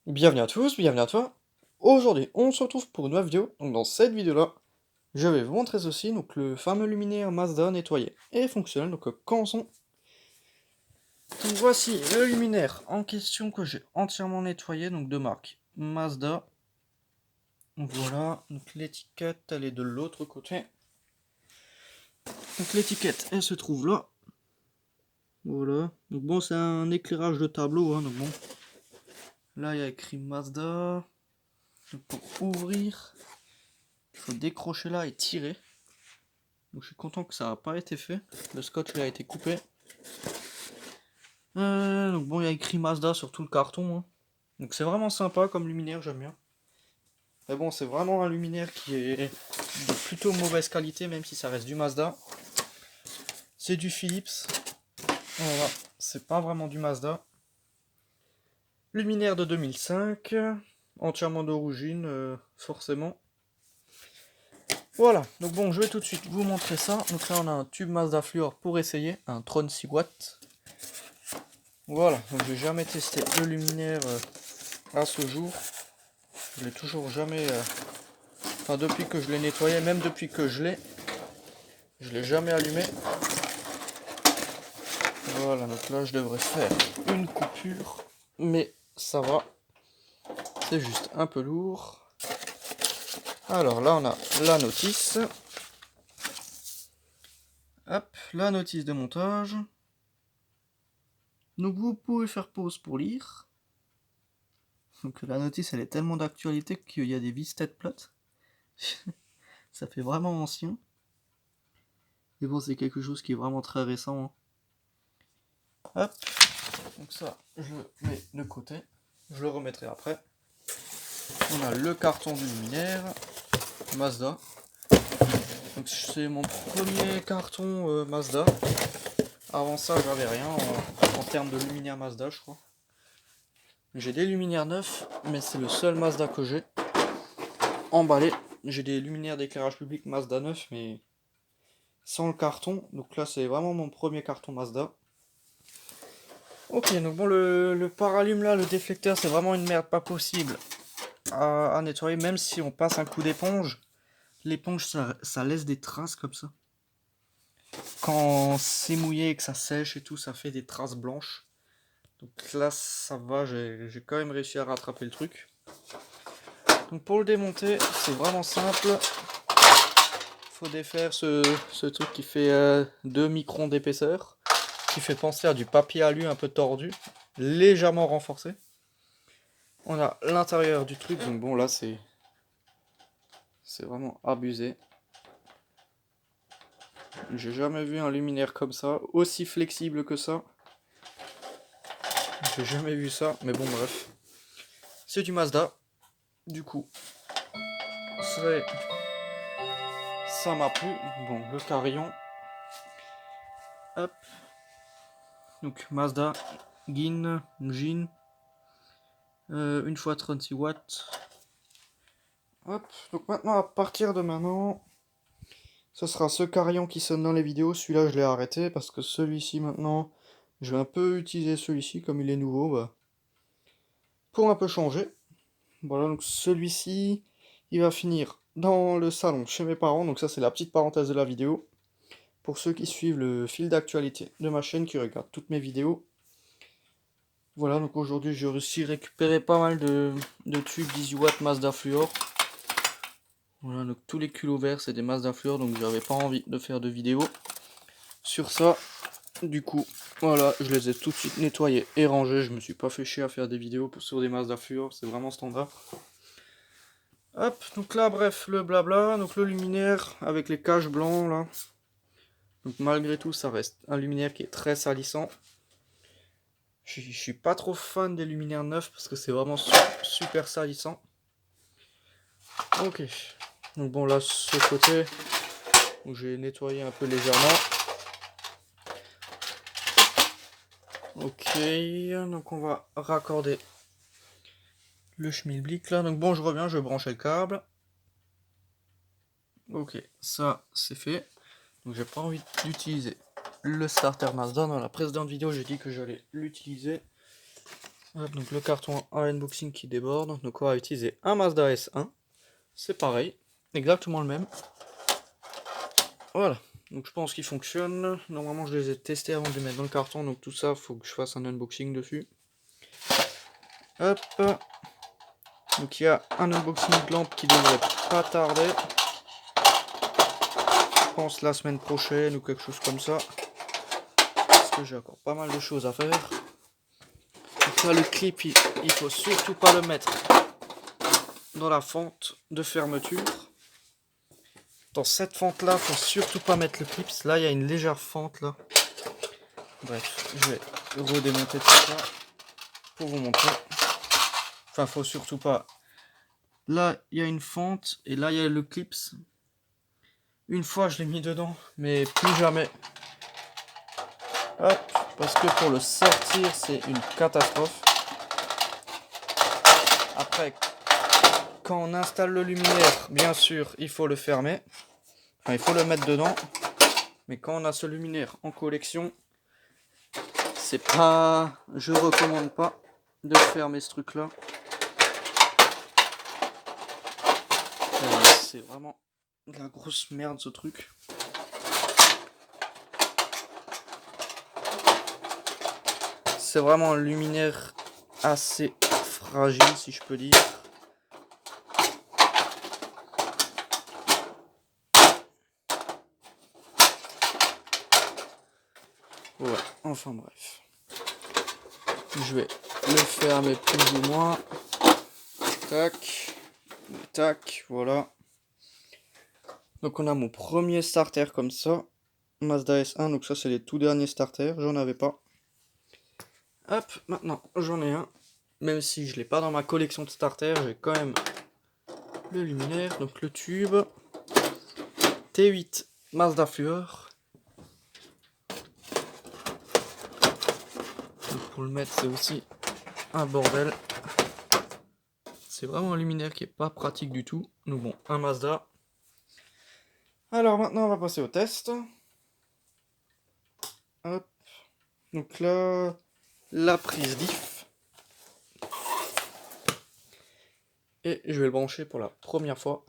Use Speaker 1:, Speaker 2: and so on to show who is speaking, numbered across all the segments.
Speaker 1: Bienvenue à tous, bienvenue à toi. Aujourd'hui, on se retrouve pour une nouvelle vidéo. Donc dans cette vidéo-là, je vais vous montrer ceci, donc le fameux luminaire Mazda nettoyé et fonctionnel. Donc commençons. Donc voici le luminaire en question que j'ai entièrement nettoyé, donc de marque Mazda. Donc voilà, donc l'étiquette elle est de l'autre côté. Donc l'étiquette elle se trouve là. Voilà. Donc bon, c'est un éclairage de tableau, hein, donc bon. Là il y a écrit Mazda. Donc pour ouvrir, il faut décrocher là et tirer. Donc je suis content que ça n'a pas été fait. Le scotch il a été coupé. Donc bon, il y a écrit Mazda sur tout le carton, hein. Donc c'est vraiment sympa comme luminaire, j'aime bien. Mais bon, c'est vraiment un luminaire qui est de plutôt mauvaise qualité, même si ça reste du Mazda. C'est du Philips. Voilà, c'est pas vraiment du Mazda. Luminaire de 2005, entièrement d'origine, forcément. Voilà, donc bon, je vais tout de suite vous montrer ça. Donc là, on a un tube Mazda Fluor pour essayer, un Tron 6 watts. Voilà, donc j'ai jamais testé le luminaire à ce jour. Je l'ai toujours jamais... Enfin, depuis que je l'ai nettoyé, même depuis que je l'ai jamais allumé. Voilà, donc là je devrais faire une coupure. Mais ça va. C'est juste un peu lourd. Alors là on a la notice. Hop, la notice de montage. Donc vous pouvez faire pause pour lire. Donc la notice elle est tellement d'actualité qu'il y a des vis tête plate. Ça fait vraiment ancien. Mais bon, c'est quelque chose qui est vraiment très récent, hein. Hop, donc ça, je le mets de côté. Je le remettrai après. On a le carton du luminaire Mazda. Donc c'est mon premier carton Mazda. Avant ça, j'avais rien en termes de luminaire Mazda, je crois. J'ai des luminaires neufs, mais c'est le seul Mazda que j'ai emballé. J'ai des luminaires d'éclairage public Mazda 9, mais sans le carton. Donc là, c'est vraiment mon premier carton Mazda. Ok, donc bon, le paralume là, le déflecteur, c'est vraiment une merde pas possible à nettoyer, même si on passe un coup d'éponge. L'éponge, ça laisse des traces comme ça. Quand c'est mouillé et que ça sèche et tout, ça fait des traces blanches. Donc là, ça va, j'ai quand même réussi à rattraper le truc. Donc pour le démonter, c'est vraiment simple. Faut défaire ce truc qui fait 2 microns d'épaisseur, qui fait penser à du papier alu un peu tordu, légèrement renforcé. On a l'intérieur du truc, donc bon là c'est vraiment abusé. J'ai jamais vu un luminaire comme ça, aussi flexible que ça. J'ai jamais vu ça, mais bon bref. C'est du Mazda, du coup. Ça m'a plu. Bon, le carillon. Hop. Donc Mazda, Jin. Une fois 36 watts. Hop. Donc maintenant, à partir de maintenant, ce sera ce carillon qui sonne dans les vidéos. Celui-là, je l'ai arrêté parce que celui-ci maintenant, je vais un peu utiliser celui-ci comme il est nouveau. Bah, pour un peu changer. Voilà, donc celui-ci, il va finir dans le salon chez mes parents. Donc ça, c'est la petite parenthèse de la vidéo. Pour ceux qui suivent le fil d'actualité de ma chaîne, qui regardent toutes mes vidéos. Voilà, donc aujourd'hui, j'ai réussi à récupérer pas mal de tubes 18 watts Mazda Fluor. Voilà, donc tous les culots verts, c'est des Mazda Fluor, donc j'avais pas envie de faire de vidéo sur ça. Du coup, voilà, je les ai tout de suite nettoyés et rangés. Je me suis pas fait chier à faire des vidéos sur des Mazda Fluor, c'est vraiment standard. Hop, donc là, bref, le blabla, donc le luminaire avec les caches blancs là. Donc malgré tout, ça reste un luminaire qui est très salissant. Je suis pas trop fan des luminaires neufs parce que c'est vraiment super salissant. Ok, donc bon là, ce côté où j'ai nettoyé un peu légèrement. Ok, donc on va raccorder le schmilblick là. Donc bon, je reviens, je vais brancher le câble. Ok, ça c'est fait. Donc j'ai pas envie d'utiliser le starter Mazda. Dans la précédente vidéo, j'ai dit que j'allais l'utiliser. Hop, donc le carton à unboxing qui déborde. Donc on va utiliser un Mazda S1. C'est pareil, exactement le même. Voilà, donc je pense qu'il fonctionne. Normalement je les ai testés avant de les mettre dans le carton, donc tout ça, faut que je fasse un unboxing dessus. Hop. Donc il y a un unboxing de lampe qui devrait pas tarder. Je pense la semaine prochaine ou quelque chose comme ça. Parce que j'ai encore pas mal de choses à faire. Donc là le clip, il faut surtout pas le mettre dans la fente de fermeture. Dans cette fente là, faut surtout pas mettre le clip. Là il y a une légère fente là. Bref, je vais redémonter tout ça pour vous montrer. Enfin, faut surtout pas. Là, il y a une fente et là, il y a le clips. Une fois, je l'ai mis dedans, mais plus jamais. Hop, parce que pour le sortir, c'est une catastrophe. Après, quand on installe le luminaire, bien sûr, il faut le fermer. Enfin, il faut le mettre dedans. Mais quand on a ce luminaire en collection, c'est pas... Je recommande pas de fermer ce truc-là. C'est vraiment de la grosse merde ce truc. C'est vraiment un luminaire assez fragile, si je peux dire. Ouais, enfin bref. Je vais le fermer plus ou moins. Tac, tac, voilà. Donc on a mon premier starter comme ça. Mazda S1, donc ça c'est les tout derniers starters, j'en avais pas. Hop, maintenant j'en ai un. Même si je l'ai pas dans ma collection de starters, j'ai quand même le luminaire, donc le tube. T8 Mazda Fluor. Donc pour le mettre c'est aussi un bordel. C'est vraiment un luminaire qui est pas pratique du tout. Donc bon, un Mazda. Alors maintenant on va passer au test. Hop. Donc là, la prise diff. Et je vais le brancher pour la première fois.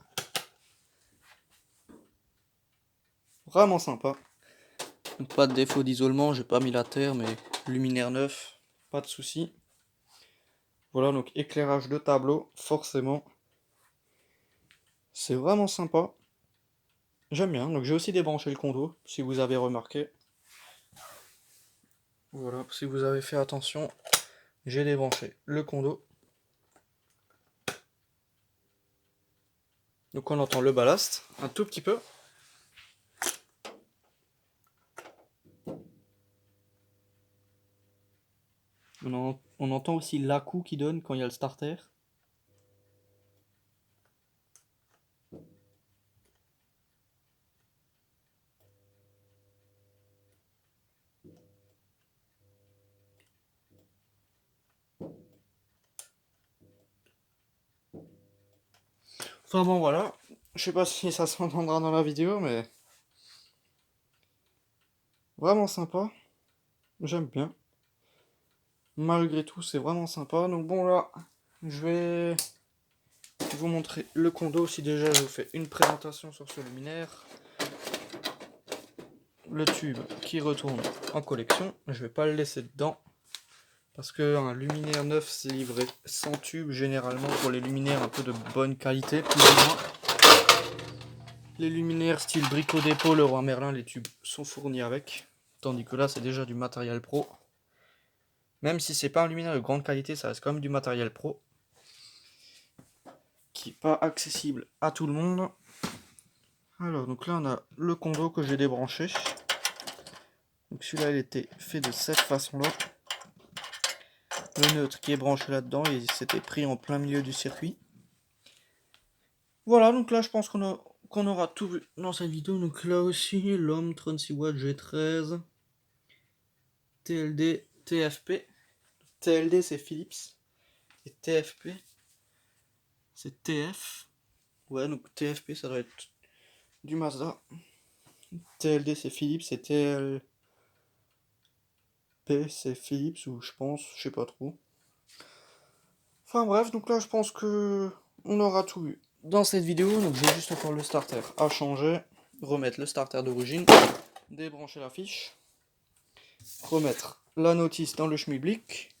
Speaker 1: Vraiment sympa. Donc pas de défaut d'isolement, j'ai pas mis la terre, mais luminaire neuf, pas de souci. Voilà, donc éclairage de tableau, forcément. C'est vraiment sympa. J'aime bien. Donc j'ai aussi débranché le condo, si vous avez remarqué. Voilà, si vous avez fait attention, j'ai débranché le condo. Donc on entend le ballast, un tout petit peu. On entend aussi l'acoup qui donne quand il y a le starter. Enfin bon voilà, je sais pas si ça s'entendra dans la vidéo, mais vraiment sympa, j'aime bien. Malgré tout, c'est vraiment sympa. Donc bon là, je vais vous montrer le condo. Si déjà je vous fais une présentation sur ce luminaire. Le tube qui retourne en collection, je vais pas le laisser dedans. Parce qu'un luminaire neuf c'est livré sans tube généralement pour les luminaires un peu de bonne qualité, plus ou moins. Les luminaires style Brico Dépôt, Leroy Merlin, les tubes sont fournis avec. Tandis que là c'est déjà du matériel pro. Même si c'est pas un luminaire de grande qualité, ça reste quand même du matériel pro. Qui n'est pas accessible à tout le monde. Alors donc là on a le condo que j'ai débranché. Donc celui-là il était fait de cette façon-là. Le neutre qui est branché là-dedans, il s'était pris en plein milieu du circuit. Voilà, donc là je pense qu'on aura tout vu dans cette vidéo. Donc là aussi, l'homme 36 watts G13, TLD, TFP. TLD c'est Philips, et TFP c'est TF. Ouais, donc TFP ça doit être du Mazda. TLD c'est Philips, et TLP c'est Philips, ou je pense, je sais pas trop. Enfin bref, donc là je pense que on aura tout vu dans cette vidéo. Donc j'ai juste encore le starter à changer, remettre le starter d'origine, débrancher la fiche, remettre la notice dans le schmilblick.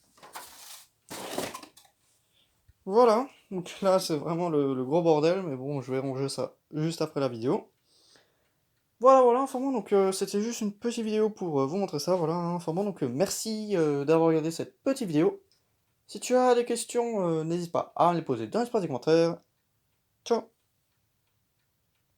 Speaker 1: Voilà, donc là c'est vraiment le gros bordel, mais bon, je vais ranger ça juste après la vidéo. Voilà, enfin bon, donc c'était juste une petite vidéo pour vous montrer ça, voilà, hein. Enfin bon, donc merci d'avoir regardé cette petite vidéo. Si tu as des questions, n'hésite pas à me les poser dans l'espace des commentaires. Ciao!